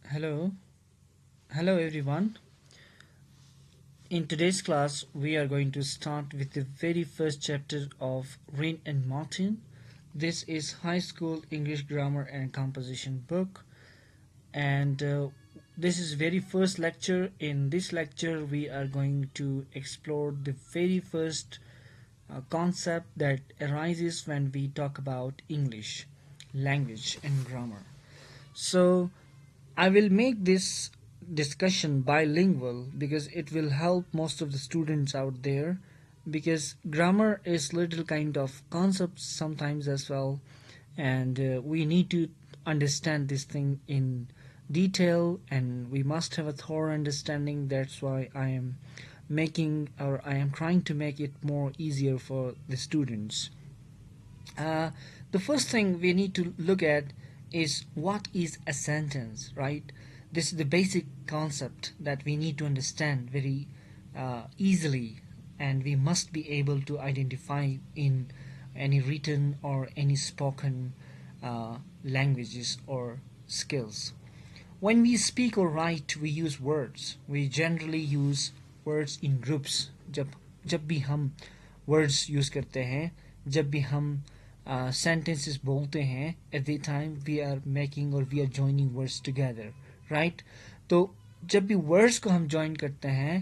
Hello, hello everyone. In today's class, we are going to start with the very first chapter of Rain and Martin. This is High School English Grammar and Composition book, and this is very first lecture. In this lecture, we are going to explore the very first concept that arises when we talk about English language and grammar. So, I will make this discussion bilingual because it will help most of the students out there, because grammar is little kind of concepts sometimes as well, and we need to understand this thing in detail, and we must have a thorough understanding. That's why I am trying to make it more easier for the students. uh, the first thing we need to look at is what is a sentence, right? This is the basic concept that we need to understand very easily, and we must be able to identify in any written or any spoken languages or skills. When we speak or write, we use words. We generally use words in groups. जब जब भी हम words use करते हैं, जब भी हम sentences बोलते हैं, at the time we are making or we are joining words together, right? तो जब भी words को हम join करते हैं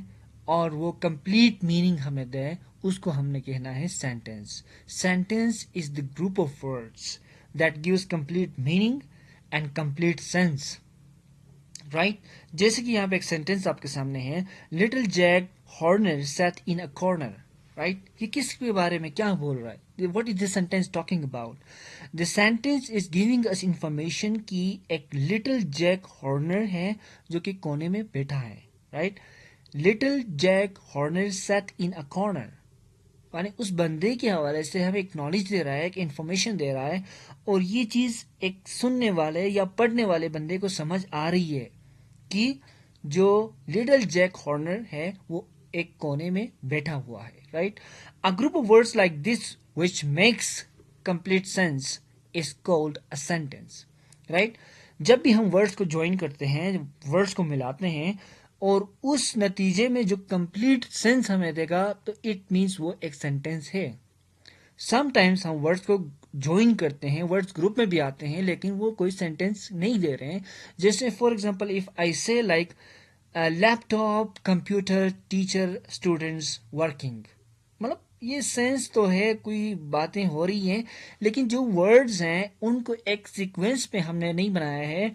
और वो complete meaning हमें दे, उसको हमने कहना है sentence. Sentence is the group of words that gives complete meaning and complete sense, right जैसे कि यहाँ पे एक सेंटेंस आपके सामने है, little Jack Horner sat in a corner, right? ये किसके बारे में क्या बोल रहा है? What is this sentence talking about? The sentence is giving us information कि एक लिटिल जैक हॉर्नर है जो कि कोने में बैठा है, right? Little Jack Horner sat in a corner, यानी उस बंदे के हवाले से हमें एक नॉलेज दे रहा है, एक इन्फॉर्मेशन दे रहा है, और ये चीज़ एक सुनने वाले या पढ़ने वाले बंदे को समझ आ रही है कि जो लिटिल जैक हॉर्नर है वो एक कोने में बैठा हुआ है, right? A group of words like this which makes complete sense is called a sentence, right? जब भी हम वर्ड्स को ज्वाइन करते हैं, वर्ड्स को मिलाते हैं और उस नतीजे में जो कंप्लीट सेंस हमें देगा, तो इट मीन्स वो एक सेंटेंस है. समटाइम्स हम वर्ड्स को ज्वाइन करते हैं, वर्ड्स ग्रुप में भी आते हैं, लेकिन वो कोई सेंटेंस नहीं दे रहे हैं. जैसे फॉर एग्जांपल इफ आई से like laptop computer teacher students working, मतलब ये सेंस तो है, कोई बातें हो रही हैं, लेकिन जो वर्ड्स हैं उनको एक सीक्वेंस पे हमने नहीं बनाया है,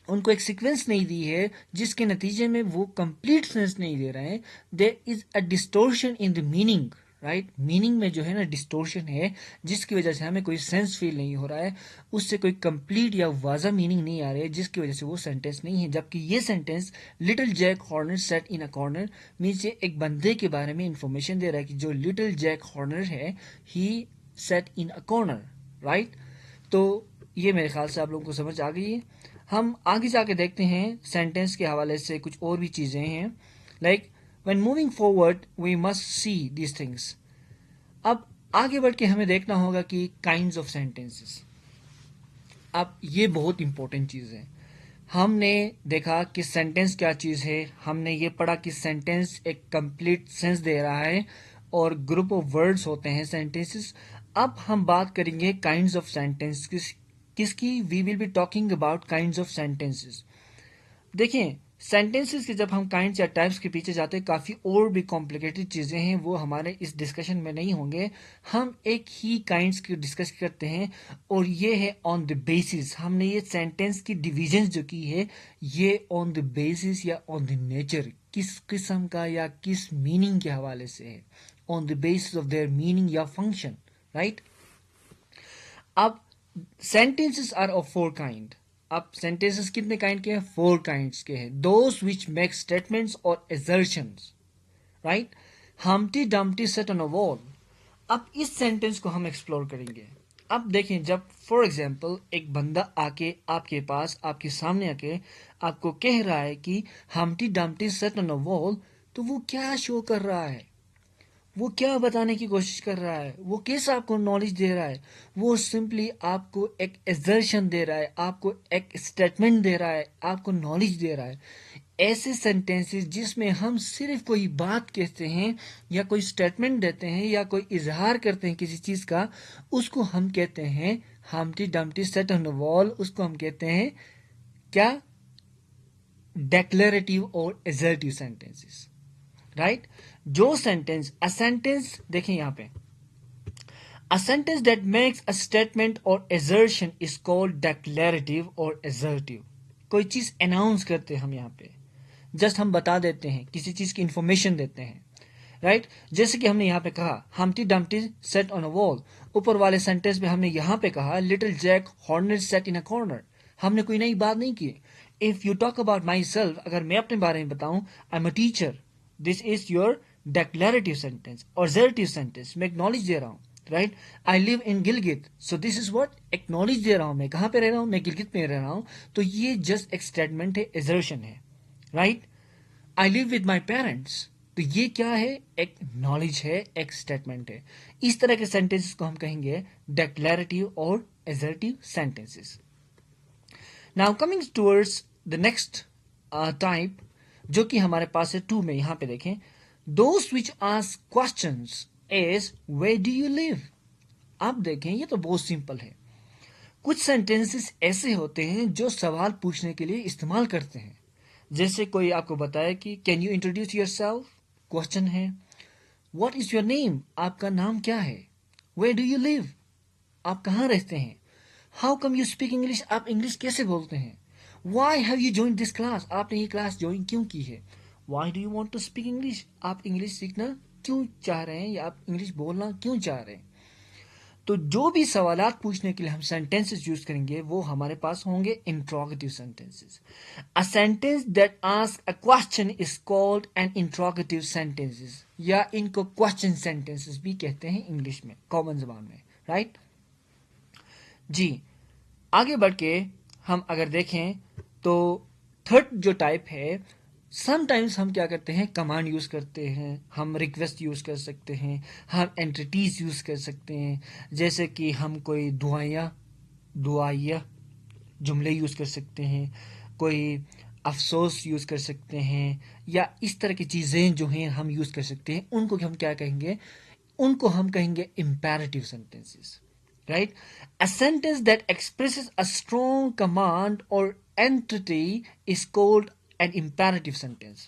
उनको एक सीक्वेंस नहीं दी है, जिसके नतीजे में वो कंप्लीट सेंस नहीं दे रहे हैं. There is a distortion in the meaning, right? Meaning में जो है ना डिस्टोर्शन है, जिसकी वजह से हमें कोई सेंस फील नहीं हो रहा है, उससे कोई कंप्लीट या वाजा मीनिंग नहीं आ रही है, जिसकी वजह से वो सेंटेंस नहीं है. जबकि ये sentence little Jack Horner sat in a corner means ये एक बंदे के बारे में इंफॉर्मेशन दे रहा है कि जो लिटिल जैक हॉर्नर है ही sat in a corner, right? तो ये मेरे ख्याल से आप लोगों को समझ आ गई है. हम आगे जाके देखते हैं सेंटेंस के हवाले से कुछ और भी चीज़ें हैं. Like when moving forward we must see these things. अब आगे बढ़ के हमें देखना होगा कि काइंड्स ऑफ सेंटेंसेस. अब ये बहुत इंपॉर्टेंट चीज़ है. हमने देखा कि सेंटेंस क्या चीज़ है, हमने ये पढ़ा कि सेंटेंस एक कंप्लीट सेंस दे रहा है और ग्रुप ऑफ वर्ड्स होते हैं सेंटेंसेस. अब हम बात करेंगे काइंड्स ऑफ सेंटेंस किसकी. We will be talking about kinds of sentences. देखें, सेंटेंसेस के जब हम काइंड्स या टाइप्स के पीछे जाते हैं, काफ़ी और भी कॉम्प्लिकेटेड चीज़ें हैं, वो हमारे इस डिस्कशन में नहीं होंगे. हम एक ही काइंड्स की डिस्कस करते हैं, और ये है ऑन द बेसिस. हमने ये सेंटेंस की डिवीजन जो की है, ये ऑन द बेसिस या ऑन द नेचर, किस किस्म का या किस मीनिंग के हवाले से है, on the basis of their meaning या फंक्शन, राइट? अब sentences are of four kind. अब सेंटेंसेस कितने काइंड के हैं? फोर काइंड्स के हैं. दोज विच मेक स्टेटमेंट्स और assertions, right? Humpty Dumpty sat on a wall. अब इस सेंटेंस को हम एक्सप्लोर करेंगे. अब देखें, जब फॉर एग्जाम्पल एक बंदा आके आपके पास, आपके सामने आके आपको कह रहा है कि हमटी Dumpty sat on a wall, तो वो क्या शो कर रहा है? वो क्या बताने की कोशिश कर रहा है, वो कैसा आपको नॉलेज दे रहा है, वो सिंपली आपको एक एजर्शन दे रहा है, आपको एक स्टेटमेंट दे रहा है, आपको नॉलेज दे रहा है। ऐसे सेंटेंसेस जिसमें हम सिर्फ कोई बात कहते हैं या कोई स्टेटमेंट देते हैं या कोई इजहार करते हैं किसी चीज़ का, उसको हम कहते हैं हमटी Dumpty sat on the wall. उसको हम कहते हैं क्या? डेक्लेरेटिव और एजर्टिव सेंटेंसेस, राइट? जो सेंटेंस अ सेंटेंस देखें यहां पे, a sentence that makes a statement और एजर्शन इज कॉल्ड डेक्लेरेटिव और एजर्टिव। कोई चीज अनाउंस करते हैं हम यहां पे, जस्ट हम बता देते हैं, किसी चीज की इंफॉर्मेशन देते हैं, राइट? जैसे कि हमने यहां पे कहा Humpty Dumpty sat on a wall. ऊपर वाले सेंटेंस में हमने यहां पे कहा little Jack Horner sat in a corner. हमने कोई नई बात नहीं की। If you talk about myself, अगर मैं अपने बारे में बताऊं, I am a teacher, this is your declarative sentence. और एजर्टिव सेंटेंस, मैं एक्नॉलेज दे रहा हूं, राइट? I live in Gilgit, so this is what? Acknowledge दे रहा हूं। मैं कहां पे रह रहा हूं? मैं गिलगित में रह रहा हूं। तो ये जस्ट एक स्टेटमेंट है, एजर्शन है, right? I live with my parents, तो ये क्या है? एक नॉलेज है, एक स्टेटमेंट है। इस तरह के सेंटेंसेस को हम कहेंगे डेक्लेरेटिव और assertive sentences. Now coming towards the next type, जो कि हमारे पास है 2 में, यहां पे देखें, those which ask questions is where do you live. आप देखें ये तो बहुत सिंपल है। कुछ सेंटेंसेस ऐसे होते हैं जो सवाल पूछने के लिए इस्तेमाल करते हैं। जैसे कोई आपको बताए कि can you introduce your self, question है। व्हाट इज योर नेम, आपका नाम क्या है। वेयर डू यू लिव, आप कहाँ रहते हैं। How come you speak English, आप इंग्लिश कैसे बोलते हैं। Why have you join this class, आपने ये क्लास ज्वाइन क्यों की है। Why do you want to speak English, आप इंग्लिश सीखना क्यों चाह रहे हैं या आप इंग्लिश बोलना क्यों चाह रहे हैं। तो जो भी सवालात पूछने के लिए हम सेंटेंसेस यूज करेंगे वो हमारे पास होंगे interrogative sentences. A sentence that ask a question is called an interrogative sentences, या इनको क्वेश्चन सेंटेंसेस भी कहते हैं इंग्लिश में, कॉमन जबान में, राइट? जी, आगे बढ़ के हम अगर देखें तो थर्ड जो टाइप है, समटाइम्स हम क्या करते हैं, कमांड यूज करते हैं, हम रिक्वेस्ट यूज कर सकते हैं, हम एंटिटीज यूज कर सकते हैं। जैसे कि हम कोई दुआया जुमले यूज कर सकते हैं, कोई अफसोस यूज कर सकते हैं, या इस तरह की चीजें जो हैं हम यूज कर सकते हैं। उनको हम क्या कहेंगे? उनको हम कहेंगे imperative sentences, right? A sentence that expresses a strong command or entity is called an imperative sentence.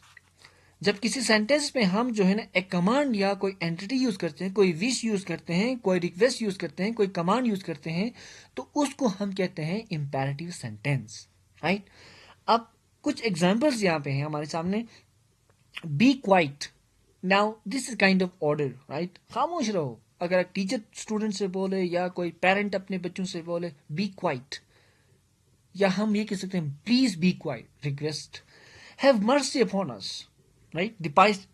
जब किसी सेंटेंस में हम जो है ना एक कमांड या कोई एंटिटी यूज करते हैं, कोई विश यूज करते हैं, कोई रिक्वेस्ट यूज करते हैं, कोई कमांड यूज करते हैं, तो उसको हम कहते हैं इंपेरेटिव सेंटेंस, राइट? अब कुछ एग्जांपल्स यहाँ पे हैं हमारे सामने। Be quiet, now this is kind of order, right? खामोश रहो। अगर टीचर स्टूडेंट से बोले या कोई पेरेंट अपने बच्चों से बोले बी क्वाइट, या हम ये कह सकते हैं please be quite, request. Have mercy upon us, right? The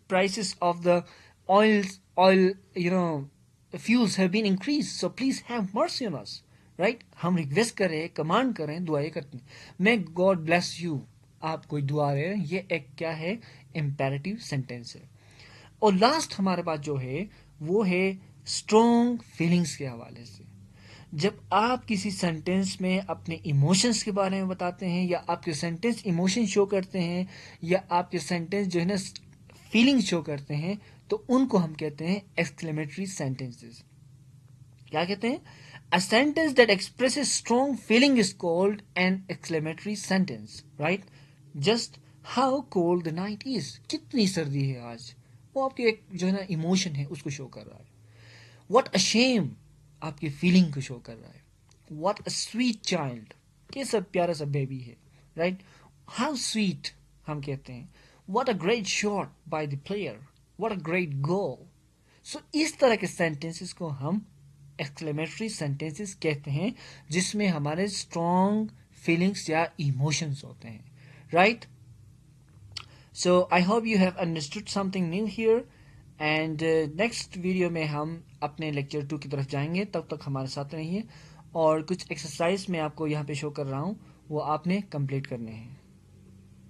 prices of the oil, you know, fuels have been increased, so please have mercy on us, right? हम रिक्वेस्ट कर रहे हैं, कमांड कर रहे हैं, दुआएं करते हैं, मे गॉड ब्लेस यू, आप कोई दुआ रहे हैं, ये एक क्या है? इंपेरेटिव सेंटेंस है। और लास्ट हमारे पास जो है वो है स्ट्रॉन्ग फीलिंग्स के हवाले से। जब आप किसी सेंटेंस में अपने इमोशंस के बारे में बताते हैं, या आपके सेंटेंस इमोशन शो करते हैं, या आपके सेंटेंस जो है ना फीलिंग शो करते हैं, तो उनको हम कहते हैं एक्सक्लेमेटरी सेंटेंसेस। क्या कहते हैं? A sentence that expresses strong feeling is called an exclamatory sentence, right? Just how cold the night is, कितनी सर्दी है आज, वो आपके एक जो है ना इमोशन है उसको शो कर रहा है। व्हाट अ शेम, आपकी फीलिंग को शो कर रहा है। व्हाट अ स्वीट चाइल्ड, कैसा प्यारा सा बेबी है, राइट? हाउ स्वीट हम कहते हैं। What a great shot by the player, what a great goal. So इस तरह के सेंटेंसेस को हम एक्सक्लेमेटरी सेंटेंसेस कहते हैं, जिसमें हमारे स्ट्रॉन्ग फीलिंग्स या इमोशंस होते हैं, right? So I hope you have understood something new here, and next video में हम अपने लेक्चर 2 की तरफ जाएंगे। तब तक हमारे साथ रहिए, और कुछ एक्सरसाइज मैं आपको यहाँ पे शो कर रहा हूँ, वो आपने कंप्लीट करने हैं।